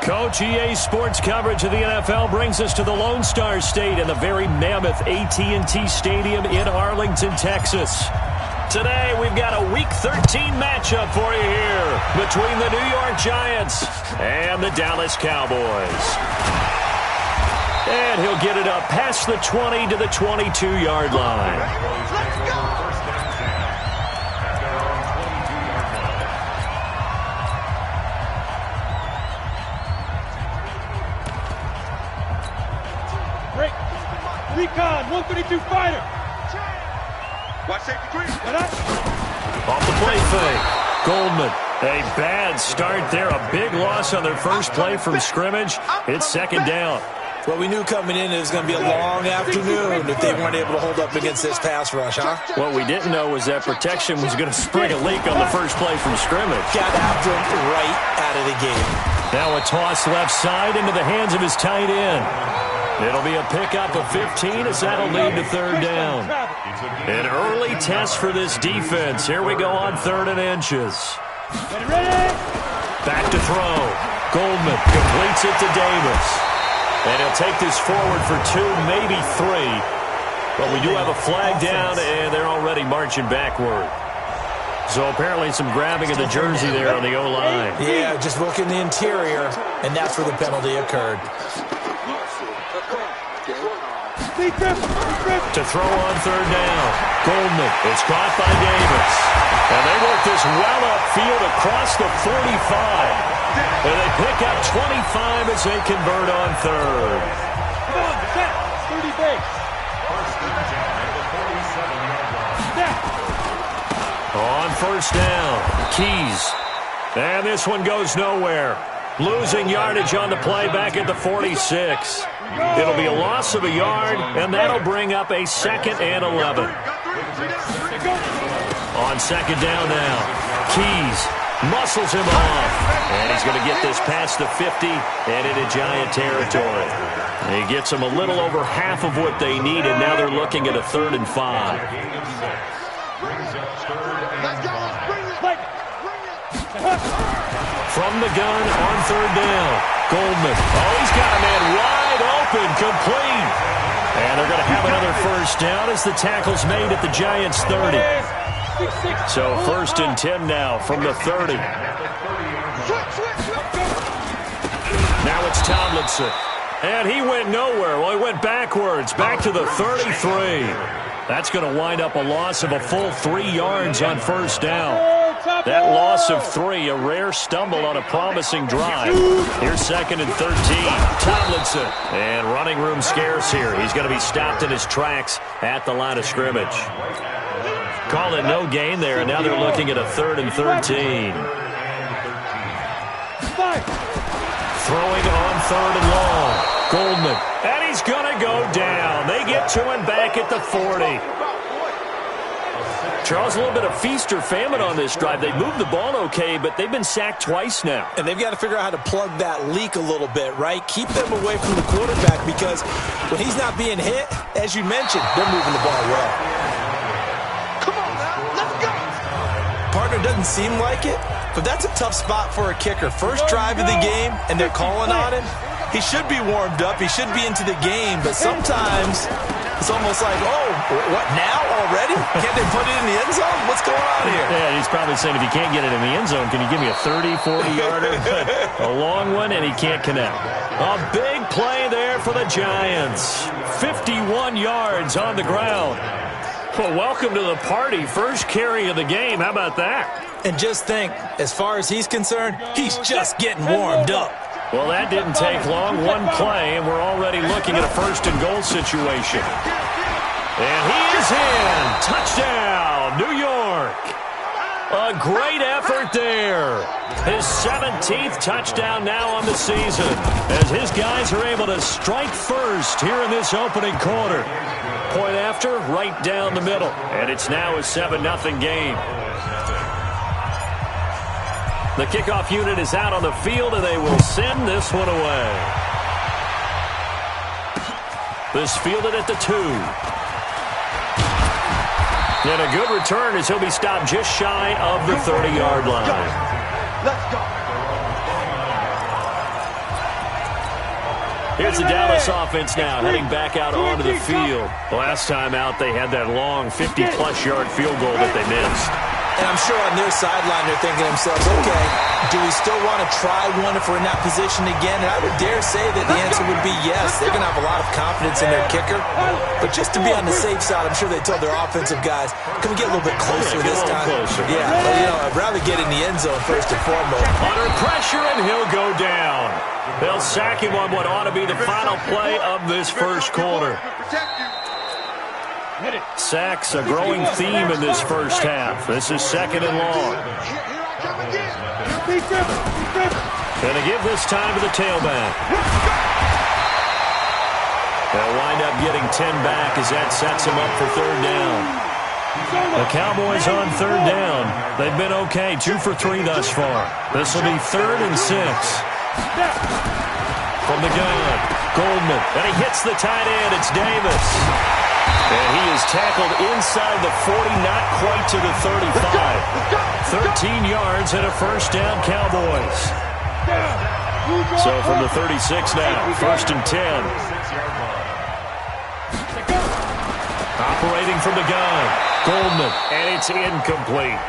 Coach, EA Sports coverage of the NFL brings us to the Lone Star State and the very mammoth AT&T Stadium in Arlington, Texas. Today, we've got a Week 13 matchup for you here between the New York Giants and the Dallas Cowboys. And he'll get it up past the 20 to the 22-yard line. Let's go! Recon, 132 fighter. Watch safety green. Off the play fake. Goldman. A bad start there. A big loss on their first play from scrimmage. It's second down. Well, we knew coming in it was going to be a long afternoon if they weren't able to hold up against this pass rush, huh? What we didn't know was that protection was going to spring a leak on the first play from scrimmage. Got after him right out of the gate. Now a toss left side into the hands of his tight end. It'll be a pickup of 15 as that'll lead to third down. An early test for this defense. Here we go on 3rd and inches. Back to throw. Goldman completes it to Davis. And he'll take this forward for 2, maybe 3. But we do have a flag down, and they're already marching backward. So apparently some grabbing of the jersey there on the O-line. Yeah, just look in the interior, and that's where the penalty occurred. To throw on 3rd down. Goldman. It's caught by Davis. And they work this well upfield across the 45. And they pick up 25 as they convert on 3rd. Come on, set. 30 base. On 1st down. Keys. And this one goes nowhere. Losing yardage on the play back at the 46. It'll be a loss of a yard, and that'll bring up a 2nd and 11. On 2nd down now. Keys muscles him off. And he's going to get this past the 50 and into Giant territory. And he gets them a little over half of what they need, and now they're looking at a 3rd and 5. From the gun on 3rd down. Goldman. Oh, he's got a man wide open, complete. And they're going to have another 1st down as the tackle's made at the Giants' 30. So 1st and 10 now from the 30. Now it's Tomlinson. And he went nowhere. Well, he went backwards, back to the 33. That's going to wind up a loss of a full 3 yards on 1st down. That loss of 3, a rare stumble on a promising drive. Here's 2nd and 13. Tomlinson. And running room scarce here. He's going to be stopped in his tracks at the line of scrimmage. Call it no gain there, and now they're looking at a 3rd and 13. Throwing on 3rd and long. Goldman. And he's going to go down. They get to him back at the 40. Charles, a little bit of feast or famine on this drive. They moved the ball okay, but they've been sacked twice now. And they've got to figure out how to plug that leak a little bit, right? Keep them away from the quarterback because when he's not being hit, as you mentioned, they're moving the ball well. Come on now, let's go. Partner doesn't seem like it, but that's a tough spot for a kicker. First drive of the game, and they're calling on him. He should be warmed up. He should be into the game, but sometimes it's almost like, oh, what, now already? Can't they put it in the end zone? What's going on here? Yeah, he's probably saying if you can't get it in the end zone, can you give me a 30, 40-yarder? A long one, and he can't connect. A big play there for the Giants. 51 yards on the ground. Well, welcome to the party. First carry of the game. How about that? And just think, as far as he's concerned, he's just getting warmed up. Well, that didn't take long. One play, and we're already looking at a 1st and goal situation. And he is in. Touchdown, New York. A great effort there. His 17th touchdown now on the season as his guys are able to strike first here in this opening quarter. Point after, right down the middle. And it's now a 7-0 game. The kickoff unit is out on the field, and they will send this one away. This fielded at the 2. And a good return as he'll be stopped just shy of the 30-yard line. Let's go. Here's the Dallas offense now, heading back out onto the field. Last time out, they had that long 50-plus yard field goal that they missed. And I'm sure on their sideline they're thinking to themselves, okay, do we still want to try one if we're in that position again? And I would dare say that the answer would be yes. They're going to have a lot of confidence in their kicker. But just to be on the safe side, I'm sure they told their offensive guys, can we get a little bit closer this time? Yeah, well, I'd rather get in the end zone first and foremost. Under pressure, and he'll go down. They'll sack him on what ought to be the final play of this first quarter. Sacks a growing theme in this first half. This is second and long. Going to give this time to the tailback. They'll wind up getting 10 back as that sets him up for third down. The Cowboys on third down. They've been okay, 2 for 3 thus far. This will be 3rd and 6. From the gun, Goldman, and he hits the tight end. It's Davis. And he is tackled inside the 40, not quite to the 35. 13 yards and a first down, Cowboys. So from the 36 now, 1st and 10. Operating from the gun, Goldman, and it's incomplete.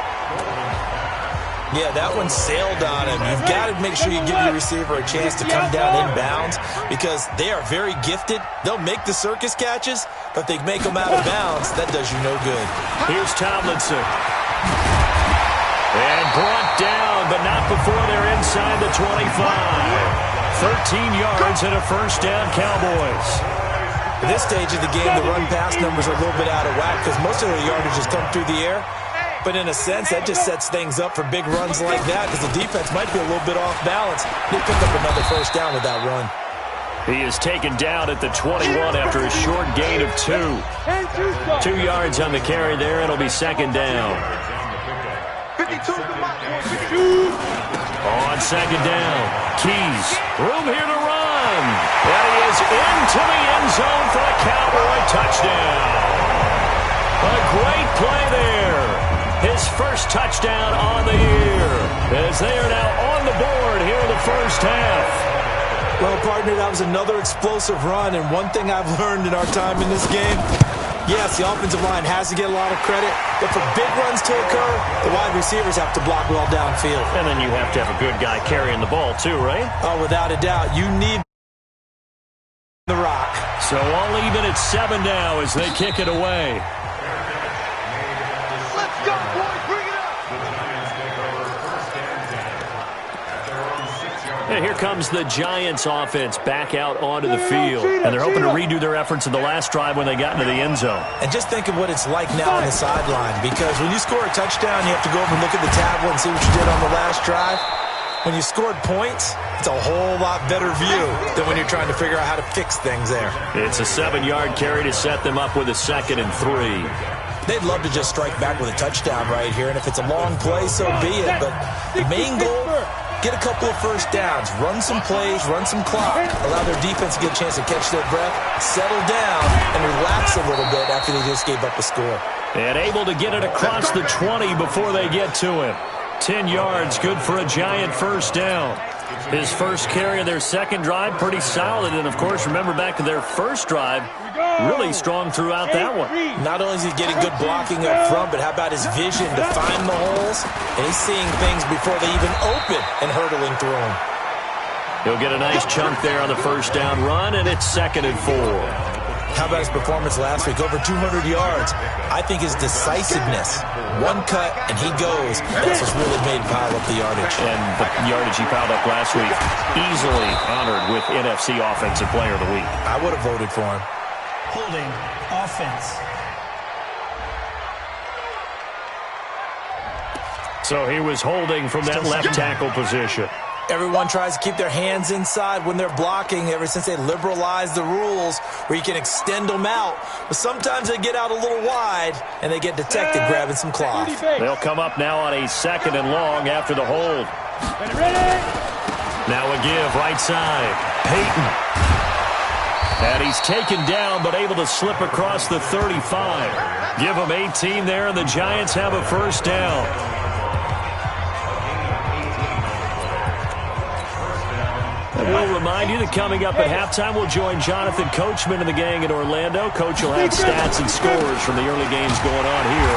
Yeah, that one sailed on him. You've got to make sure you give your receiver a chance to come down inbounds because they are very gifted. They'll make the circus catches, but if they make them out of bounds, that does you no good. Here's Tomlinson. And brought down, but not before they're inside the 25. 13 yards and a first down, Cowboys. At this stage of the game, the run-pass numbers are a little bit out of whack because most of their yardage has come through the air. But in a sense, that just sets things up for big runs like that because the defense might be a little bit off balance. They pick up another first down with that run. He is taken down at the 21 after a short gain of 2. 2 yards on the carry there. It'll be second down. On second down, Keys. Room here to run. And he is into the end zone for a Cowboy touchdown. A great play there. His first touchdown on the year as they are now on the board here in the first half. Well, partner, that was another explosive run, and one thing I've learned in our time in this game, yes, the offensive line has to get a lot of credit, but for big runs to occur, the wide receivers have to block well downfield. And then you have to have a good guy carrying the ball too, right? Oh, without a doubt. You need the rock. So all even at 7 now as they kick it away. And here comes the Giants offense back out onto the field. And they're hoping to redo their efforts in the last drive when they got into the end zone. And just think of what it's like now on the sideline. Because when you score a touchdown, you have to go over and look at the tablet and see what you did on the last drive. When you scored points, it's a whole lot better view than when you're trying to figure out how to fix things there. It's a 7-yard carry to set them up with a 2nd and 3. They'd love to just strike back with a touchdown right here. And if it's a long play, so be it. But the main goal, get a couple of first downs, run some plays, run some clock, allow their defense to get a chance to catch their breath, settle down, and relax a little bit after they just gave up a score. And able to get it across the 20 before they get to him. 10 yards, good for a Giant first down. His first carry of their second drive, pretty solid. And, of course, remember back to their first drive, really strong throughout that one. Not only is he getting good blocking up front, but how about his vision to find the holes? And he's seeing things before they even open and hurdling through them. He'll get a nice chunk there on the first down run, and it's 2nd and 4. How about his performance last week? Over 200 yards. I think his decisiveness, one cut, and he goes. That's what's really made him pile up the yardage. And the yardage he piled up last week, easily honored with NFC Offensive Player of the Week. I would have voted for him. Holding offense. So he was holding from that left tackle position. Everyone tries to keep their hands inside when they're blocking ever since they liberalized the rules where you can extend them out. But sometimes they get out a little wide and they get detected grabbing some cloth. They'll come up now on a 2nd and long after the hold. Now a give right side. Peyton. And he's taken down but able to slip across the 35. Give him 18 there and the Giants have a first down. we'll remind you that coming up at halftime, we'll join Jonathan Coachman and the gang in Orlando. Coach will have stats and scores from the early games going on here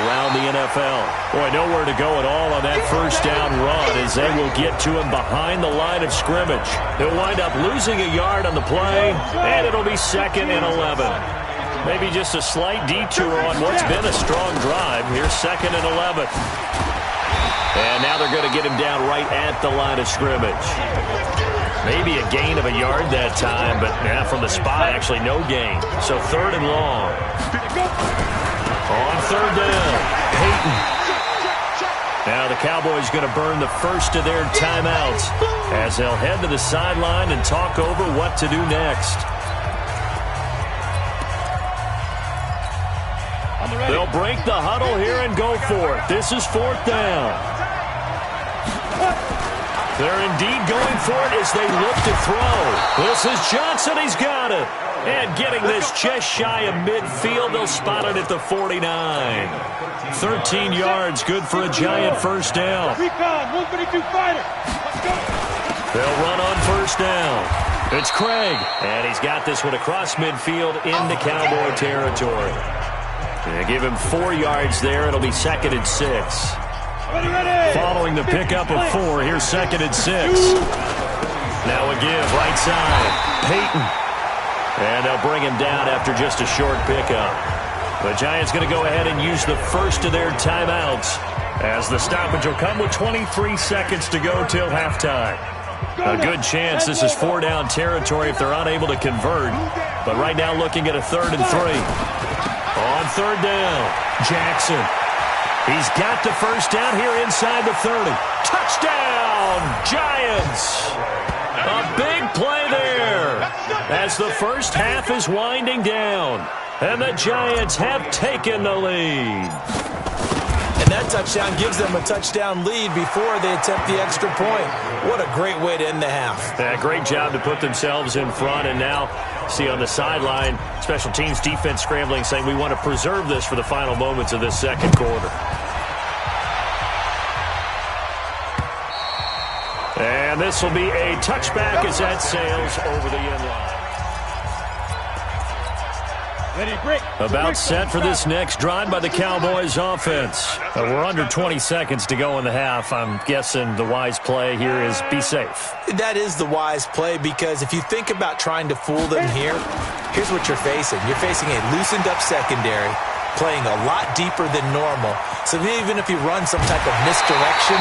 around the NFL. Boy, nowhere to go at all on that first down run as they will get to him behind the line of scrimmage. He'll wind up losing a yard on the play, and it'll be 2nd and 11. Maybe just a slight detour on what's been a strong drive. Here's 2nd and 11. And now they're going to get him down right at the line of scrimmage. Maybe a gain of a yard that time, but from the spot, actually no gain. So 3rd and long. On 3rd down, Peyton. Now the Cowboys going to burn the first of their timeouts as they'll head to the sideline and talk over what to do next. They'll break the huddle here and go for it. This is 4th down. They're indeed going for it as they look to throw. This is Johnson. He's got it. And getting this just shy of midfield. They'll spot it at the 49. 13 yards, good for a giant first down. Recon, 132 fighter. Let's go. They'll run on first down. It's Craig. And he's got this one across midfield into Cowboy territory. They give him 4 yards there. It'll be 2nd and 6. Following the pickup of 4, here's 2nd and 6. Now a give, right side. Peyton. And they'll bring him down after just a short pickup. The Giants going to go ahead and use the first of their timeouts as the stoppage will come with 23 seconds to go till halftime. A good chance this is 4-down territory if they're unable to convert. But right now looking at a 3rd and 3. On 3rd down, Jackson. He's got the first down here inside the 30. Touchdown, Giants! A big play there as the first half is winding down. And the Giants have taken the lead. And that touchdown gives them a touchdown lead before they attempt the extra point. What a great way to end the half. Yeah, great job to put themselves in front. And now, see on the sideline, special teams defense scrambling, saying we want to preserve this for the final moments of this second quarter. And this will be a touchback as that sails over the end line. About set for this next drive by the Cowboys offense. We're under 20 seconds to go in the half. I'm guessing the wise play here is be safe. That is the wise play because if you think about trying to fool them here, here's what you're facing. You're facing a loosened up secondary, playing a lot deeper than normal. So even if you run some type of misdirection,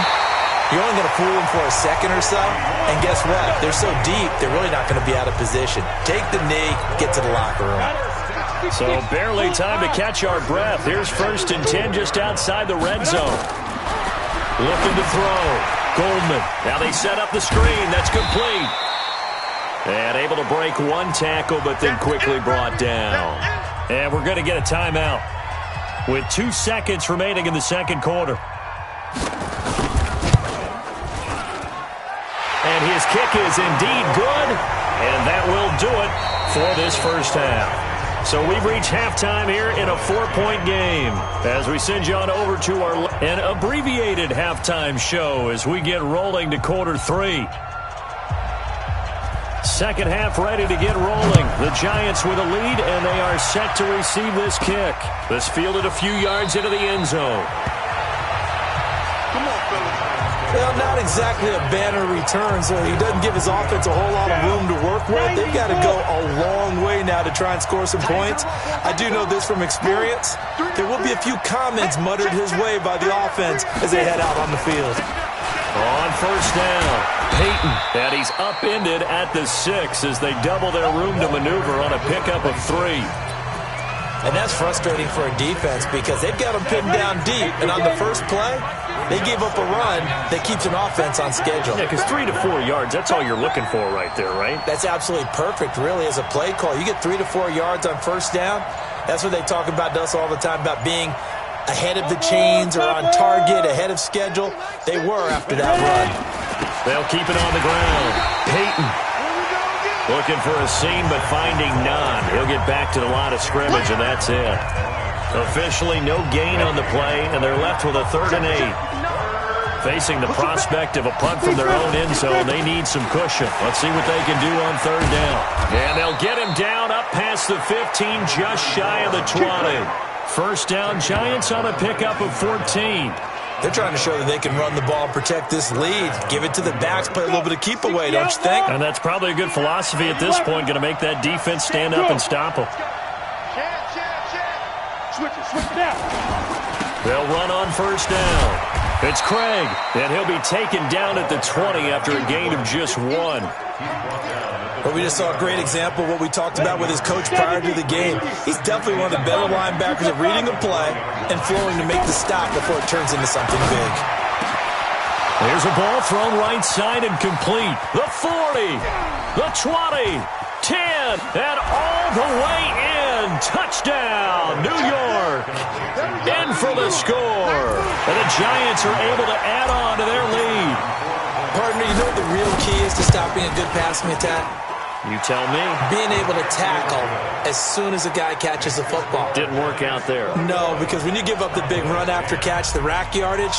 you're only going to fool them for a second or so. And guess what? They're so deep, they're really not going to be out of position. Take the knee, get to the locker room. So barely time to catch our breath. Here's 1st and 10 just outside the red zone. Looking to throw. Goldman. Now they set up the screen. That's complete. And able to break one tackle, but then quickly brought down. And we're going to get a timeout with 2 seconds remaining in the second quarter. And his kick is indeed good. And that will do it for this first half. So we've reached halftime here in a 4-point game as we send you on over to an abbreviated halftime show as we get rolling to quarter 3. Second half ready to get rolling. The Giants with a lead, and they are set to receive this kick. This fielded a few yards into the end zone. Well, not exactly a banner return, so he doesn't give his offense a whole lot of room to work with. They've got to go a long way now to try and score some points. I do know this from experience. There will be a few comments muttered his way by the offense as they head out on the field. On first down, Peyton. And he's upended at the 6 as they double their room to maneuver on a pickup of 3. And that's frustrating for a defense because they've got them pinned down deep, and on the first play, they gave up a run that keeps an offense on schedule. Yeah, because 3 to 4 yards, that's all you're looking for right there, right? That's absolutely perfect, really, as a play call. You get 3 to 4 yards on first down. That's what they talk about to us all the time, about being ahead of the chains or on target, ahead of schedule. They were after that run. They'll keep it on the ground. Peyton looking for a seam, but finding none. He'll get back to the line of scrimmage, and that's it. Officially no gain on the play, and they're left with a 3rd and 8. Facing the prospect of a punt from their own end zone, they need some cushion. Let's see what they can do on third down. And they'll get him down up past the 15, just shy of the 20. First down, Giants on a pickup of 14. They're trying to show that they can run the ball and protect this lead. Give it to the backs, play a little bit of keep away, don't you think? And that's probably a good philosophy at this point, going to make that defense stand up and stop them. Switch it out. They'll run on first down. It's Craig, and he'll be taken down at the 20 after a gain of just 1. Well, we just saw a great example of what we talked about with his coach prior to the game. He's definitely one of the better linebackers at reading a play and flowing to make the stop before it turns into something big. There's a ball thrown right side and complete. The 40, the 20, 10, and all the way in. Touchdown, New York. In for the score. And the Giants are able to add on to their lead. Partner, you know what the real key is to stopping a good passing attack? You tell me. Being able to tackle as soon as a guy catches the football. Didn't work out there. No, because when you give up the big run after catch, the rack yardage,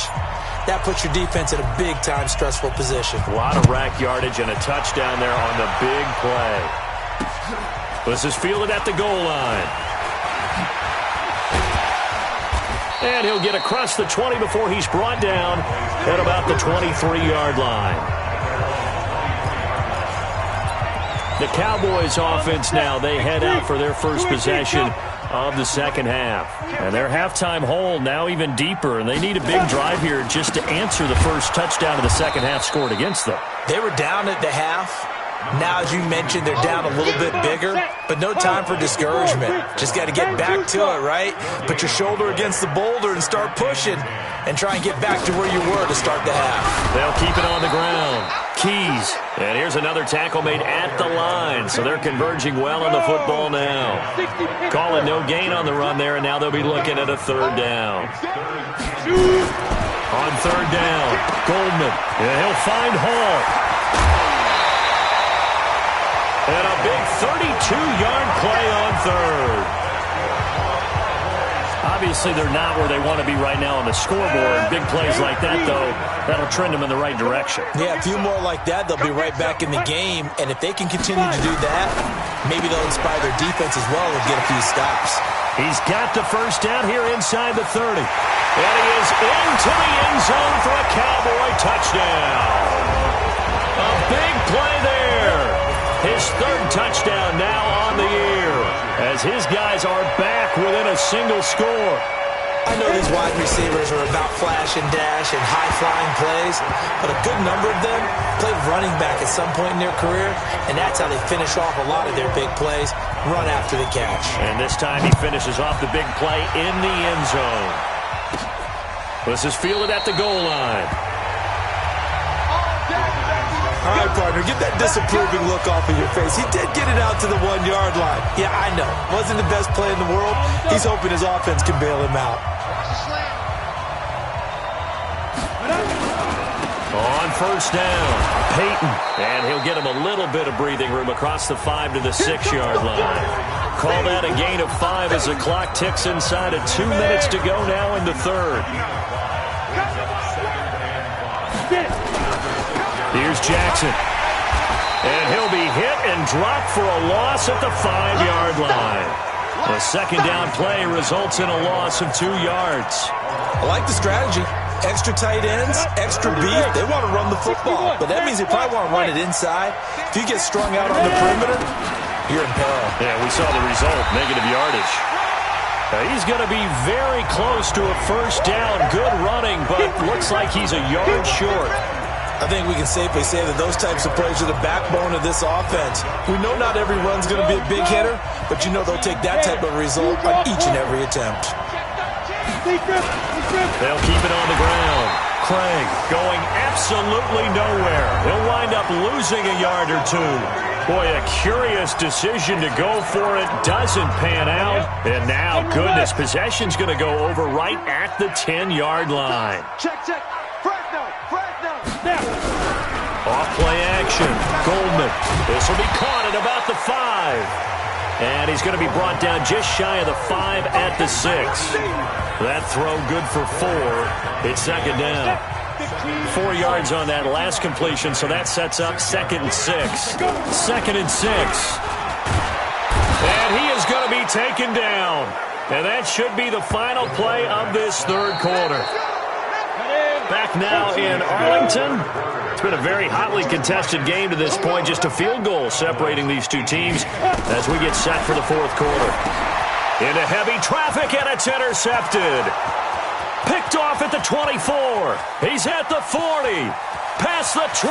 that puts your defense in a big-time stressful position. A lot of rack yardage and a touchdown there on the big play. This is fielded at the goal line. And he'll get across the 20 before he's brought down at about the 23-yard line. The Cowboys offense now, they head out for their first possession of the second half. And their halftime hole now even deeper, and they need a big drive here just to answer the first touchdown of the second half scored against them. They were down at the half. Now, as you mentioned, they're down a little bit bigger, but no time for discouragement. Just got to get back to it, right? Put your shoulder against the boulder and start pushing and try and get back to where you were to start the half. They'll keep it on the ground. Keys. And here's another tackle made at the line, so they're converging well on the football now. Calling no gain on the run there, and now they'll be looking at a third down. On third down, Goldman. And he'll find Hall. And a big 32-yard play on third. Obviously, they're not where they want to be right now on the scoreboard. Big plays like that, though, that'll trend them in the right direction. Yeah, a few more like that, they'll be right back in the game. And if they can continue to do that, maybe they'll inspire their defense as well and get a few stops. He's got the first down here inside the 30. And he is into the end zone for a Cowboy touchdown. A big play there. His third touchdown now on the year as his guys are back within a single score. I know these wide receivers are about flash and dash and high-flying plays, but a good number of them played running back at some point in their career, and that's how they finish off a lot of their big plays, run after the catch. And this time he finishes off the big play in the end zone. This is fielded at the goal line. All right, partner, get that disapproving look off of your face. He did get it out to the 1-yard line. Yeah, I know. Wasn't the best play in the world. He's hoping his offense can bail him out. On first down, Peyton. And he'll get him a little bit of breathing room across the 5 to the 6-yard line. Call that a gain of 5 as the clock ticks inside of 2 minutes to go now in the third. Here's Jackson. And he'll be hit and dropped for a loss at the 5-yard line. The second down play results in a loss of 2 yards. I like the strategy. Extra tight ends, extra beef. They want to run the football, but that means they probably want to run it inside. If you get strung out on the perimeter, you're in peril. Yeah, we saw the result, negative yardage. He's going to be very close to a first down. Good running, but looks like he's a yard short. I think we can safely say that those types of plays are the backbone of this offense. We know not every run's going to be a big hitter, but you know they'll take that type of result on each and every attempt. They'll keep it on the ground. Craig going absolutely nowhere. He'll wind up losing a yard or two. Boy, a curious decision to go for it. Doesn't pan out. And now, goodness, possession's going to go over right at the 10-yard line. Check. Off play action. Goldman. This will be caught at about the 5. And he's going to be brought down just shy of the 5 at the 6. That throw good for 4. It's second down. 4 yards on that last completion, so that sets up 2nd and 6. 2nd and 6. And he is going to be taken down. And that should be the final play of this third quarter. Back now in Arlington. It's been a very hotly contested game to this point. Just a field goal separating these two teams as we get set for the fourth quarter. Into heavy traffic, and it's intercepted. Picked off at the 24. He's at the 40. Past the 20.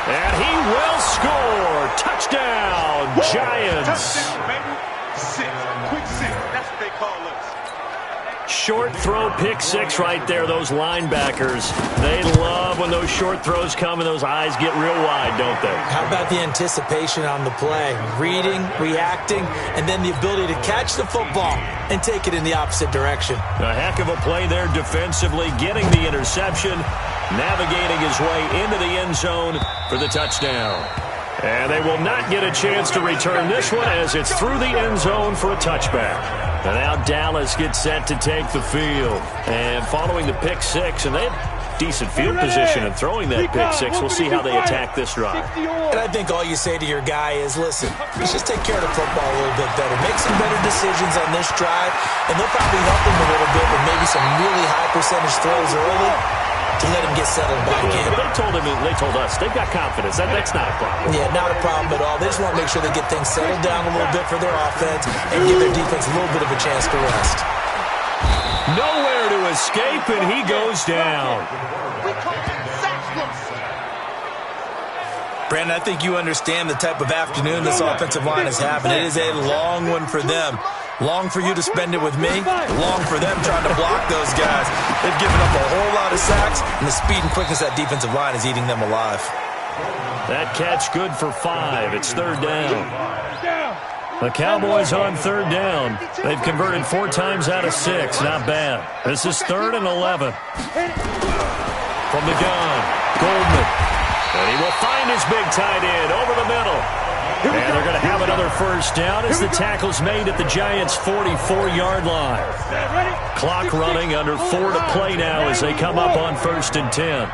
And he will score. Touchdown, Giants. Touchdown, baby. 6. Quick 6. That's what they call us. Short throw, pick 6 right there. Those linebackers, they love when those short throws come and those eyes get real wide, don't they? How about the anticipation on the play? Reading, reacting, and then the ability to catch the football and take it in the opposite direction. A heck of a play there defensively, getting the interception, navigating his way into the end zone for the touchdown. And they will not get a chance to return this one as it's through the end zone for a touchback. And now Dallas gets set to take the field. And following the pick 6, and they have decent field position and throwing that pick 6. We'll see how they attack this drive. And I think all you say to your guy is, listen, let's just take care of the football a little bit better. Make some better decisions on this drive, and they'll probably help him a little bit with maybe some really high percentage throws early to let him get settled back in. But they told us they've got confidence. That's not a problem. Yeah, not a problem at all. They just want to make sure they get things settled down a little bit for their offense and give their defense a little bit of a chance to rest. Nowhere to escape, and he goes down. We call that sackless. Brandon, I think you understand the type of afternoon this offensive line is having. It is a long one for them. Long for you to spend it with me. Long for them trying to block those guys. They've given up a whole lot of sacks, and the speed and quickness of that defensive line is eating them alive. That catch good for 5. It's third down. The Cowboys on third down. They've converted 4 times out of 6. Not bad. This is 3rd and 11. From the gun, Goldman. And he will find his big tight end over the middle. And they're going to have another first down as the tackle's made at the Giants' 44-yard line. Clock running, under 4 to play now as they come up on 1st and 10.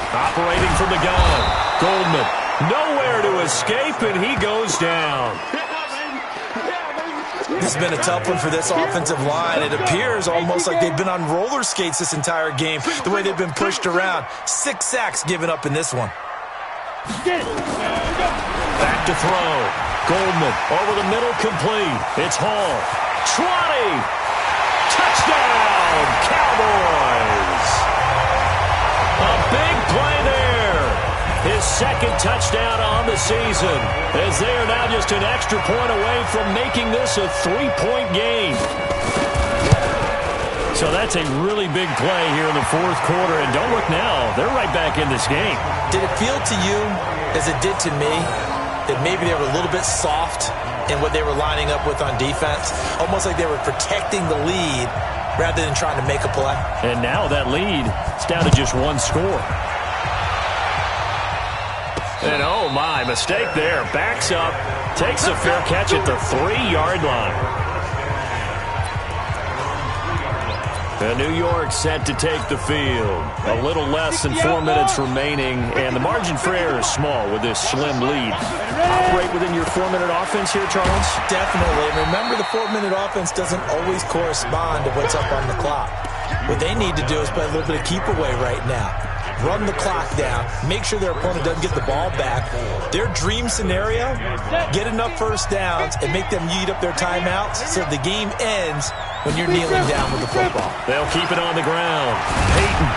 Operating from the gun, Goldman. Nowhere to escape, and he goes down. This has been a tough one for this offensive line. It appears almost like they've been on roller skates this entire game, the way they've been pushed around. 6 sacks given up in this one. Back to throw. Goldman over the middle, complete. It's Hall. 20. Touchdown, Cowboys. A big play there. His 2nd touchdown on the season, as they are now just an extra point away from making this a 3-point game. So that's a really big play here in the fourth quarter. And don't look now, they're right back in this game. Did it feel to you, as it did to me, that maybe they were a little bit soft in what they were lining up with on defense? Almost like they were protecting the lead rather than trying to make a play. And now that lead is down to just 1 score. And oh my, mistake there. Backs up, takes a fair catch at the 3-yard line. And New York set to take the field. A little less than 4 minutes remaining, and the margin for error is small with this slim lead. Operate within your 4-minute offense here, Charles? Definitely. And remember, the 4-minute offense doesn't always correspond to what's up on the clock. What they need to do is play a little bit of keep away right now. Run the clock down, make sure their opponent doesn't get the ball back. Their dream scenario, get enough first downs and make them eat up their timeouts so the game ends when you're kneeling down with the football. They'll keep it on the ground. Peyton.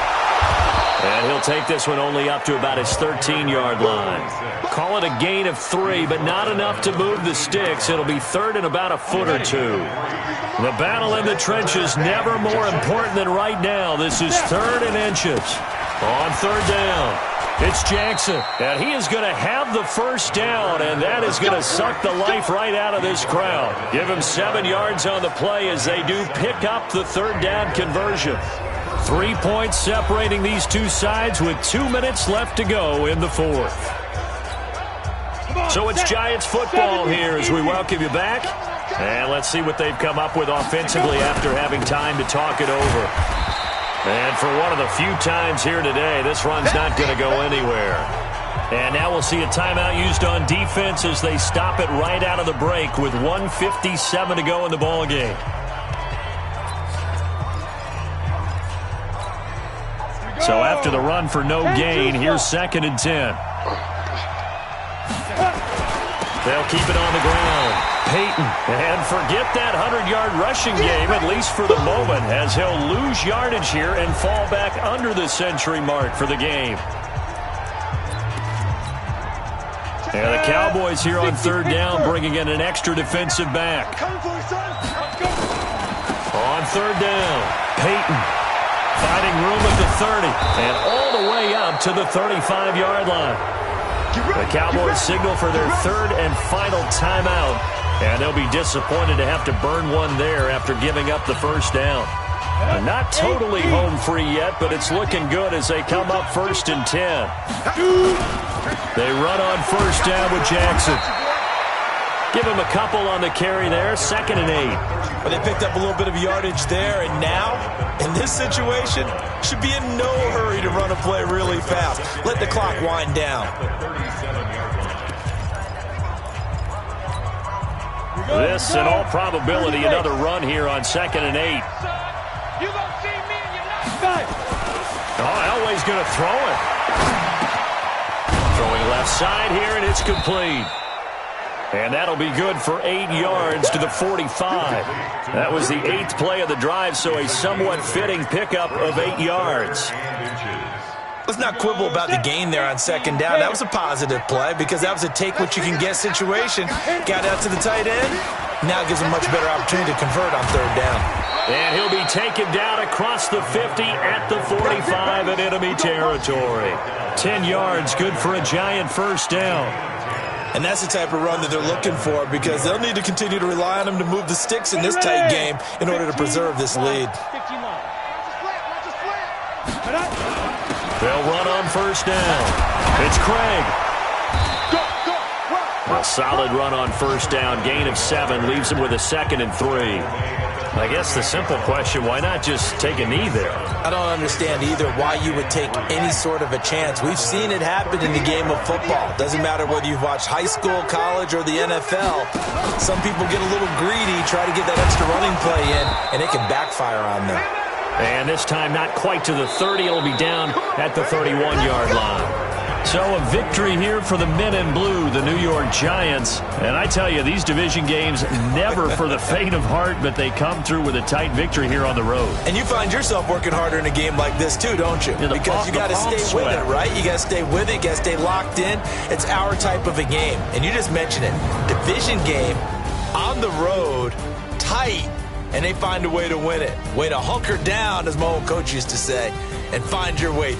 And he'll take this one only up to about his 13-yard line. Call it a gain of 3, but not enough to move the sticks. It'll be 3rd and about a foot or 2. The battle in the trenches never more important than right now. This is 3rd and inches. On 3rd down, it's Jackson, and he is going to have the first down, and that is going to suck the life right out of this crowd. Give him 7 yards on the play as they do pick up the 3rd down conversion. 3 points separating these two sides with 2 minutes left to go in the fourth. So it's Giants football here as we welcome you back. And let's see what they've come up with offensively after having time to talk it over. And for one of the few times here today, this run's not going to go anywhere. And now we'll see a timeout used on defense as they stop it right out of the break with 1:57 to go in the ballgame. So after the run for no gain, here's 2nd and 10. They'll keep it on the ground. Peyton, and forget that 100-yard rushing game, at least for the moment, as he'll lose yardage here and fall back under the century mark for the game. And the Cowboys here on 3rd down, bringing in an extra defensive back. On 3rd down, Peyton finding room at the 30 and all the way up to the 35-yard line. The Cowboys signal for their 3rd and final timeout, and they'll be disappointed to have to burn one there after giving up the 1st down. Not totally home free yet, but it's looking good as they come up 1st and 10. They run on 1st down with Jackson. Give him a couple on the carry there, 2nd and 8. But they picked up a little bit of yardage there, and now, in this situation, should be in no hurry to run a play really fast. Let the clock wind down. This, in all probability, another run here on 2nd and 8. Oh, Elway's going to throw it. Throwing left side here, and it's complete. And that'll be good for 8 yards to the 45. That was the 8th play of the drive, so a somewhat fitting pickup of 8 yards. Let's not quibble about the gain there on 2nd down. That was a positive play because that was a take-what-you-can-get situation. Got out to the tight end. Now gives him much better opportunity to convert on 3rd down. And he'll be taken down across the 50 at the 45 in enemy territory. 10 yards, good for a giant 1st down. And that's the type of run that they're looking for because they'll need to continue to rely on him to move the sticks in this tight game in order to preserve this lead. They'll run on 1st down. It's Craig. A solid run on 1st down. Gain of 7 leaves him with a 2nd and 3. I guess the simple question, why not just take a knee there? I don't understand either why you would take any sort of a chance. We've seen it happen in the game of football. Doesn't matter whether you've watched high school, college, or the NFL. Some people get a little greedy, try to get that extra running play in, and it can backfire on them. And this time not quite to the 30. It'll be down at the 31-yard line. So a victory here for the men in blue, the New York Giants. And I tell you, these division games never for the faint of heart, but they come through with a tight victory here on the road. And you find yourself working harder in a game like this too, don't you? Because you got to stay with it, right? You got to stay with it. You got to stay locked in. It's our type of a game. And you just mentioned it. Division game on the road, tight, and they find a way to win it. Way to hunker down, as my old coach used to say, and find your way